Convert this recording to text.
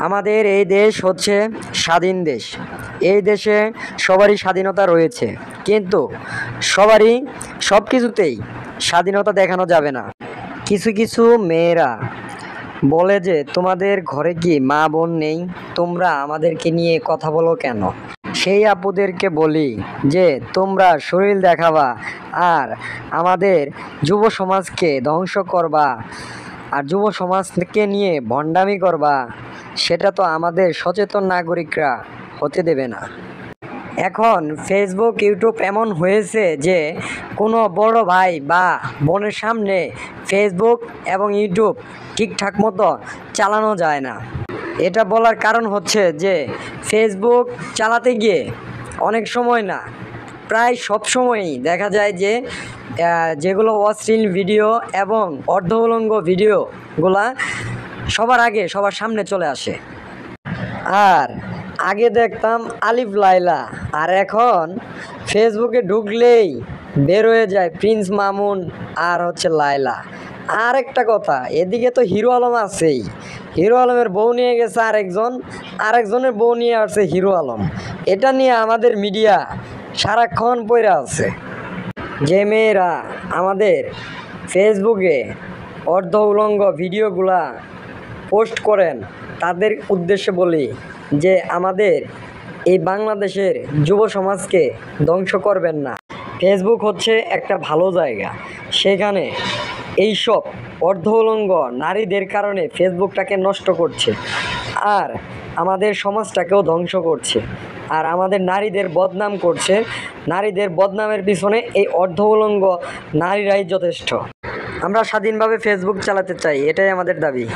আমাদের এই দেশ হচ্ছে স্বাধীন দেশ। এই দেশে সবারই স্বাধীনতা রয়েছে, কিন্তু সবারই সব কিছুতেই স্বাধীনতা দেখানো যাবে না। কিছু কিছু মেয়েরা বলে যে তোমাদের ঘরে কি মা বোন নেই, তোমরা আমাদেরকে নিয়ে কথা বলো কেন? সেই আপুদেরকে বলি যে তোমরা শরীর দেখাবা আর আমাদের যুব সমাজকে ধ্বংস করবা, আর যুব সমাজকে নিয়ে ভণ্ডামি করবা, সেটা তো আমাদের সচেতন নাগরিকরা হতে দেবে না। এখন ফেসবুক ইউটিউব এমন হয়েছে যে কোনো বড় ভাই বা বোনের সামনে ফেসবুক এবং ইউটিউব ঠিকঠাক মতো চালানো যায় না। এটা বলার কারণ হচ্ছে যে ফেসবুক চালাতে গিয়ে অনেক সময় না, প্রায় সব সময়ই দেখা যায় যে যেগুলো অশ্লীল ভিডিও এবং অর্ধউলঙ্গ ভিডিওগুলা সবার আগে সবার সামনে চলে আসে। আর আগে দেখতাম আলিফ লায়লা, আর এখন ফেসবুকে ঢুকলেই বের হয়ে যায় প্রিন্স মামুন আর হচ্ছে লায়লা। আর একটা কথা, এদিকে তো হিরো আলম আছেই, হিরো আলমের বউ নিয়ে গেছে আরেকজনের বউ নিয়ে আসছে হিরো আলম। এটা নিয়ে আমাদের মিডিয়া সারাক্ষণ পড়ে আছে। যে মেয়েরা আমাদের ফেসবুকে অর্ধ উলঙ্গ ভিডিওগুলা পোস্ট করেন, তাদের উদ্দেশ্যে বলি যে আমাদের এই বাংলাদেশের যুব সমাজকে ধ্বংস করবেন না। ফেসবুক হচ্ছে একটা ভালো জায়গা, সেখানে এইসব অর্ধ উলঙ্গ নারীদের কারণে ফেসবুকটাকে নষ্ট করছে আর আমাদের সমাজটাকেও ধ্বংস করছে, আর আমাদের নারীদের বদনাম করছে। নারীদের বদনামের পিছনে এই অর্ধ উলঙ্গ নারীরাই যথেষ্ট। আমরা স্বাধীনভাবে ফেসবুক চালাতে চাই, এটাই আমাদের দাবি।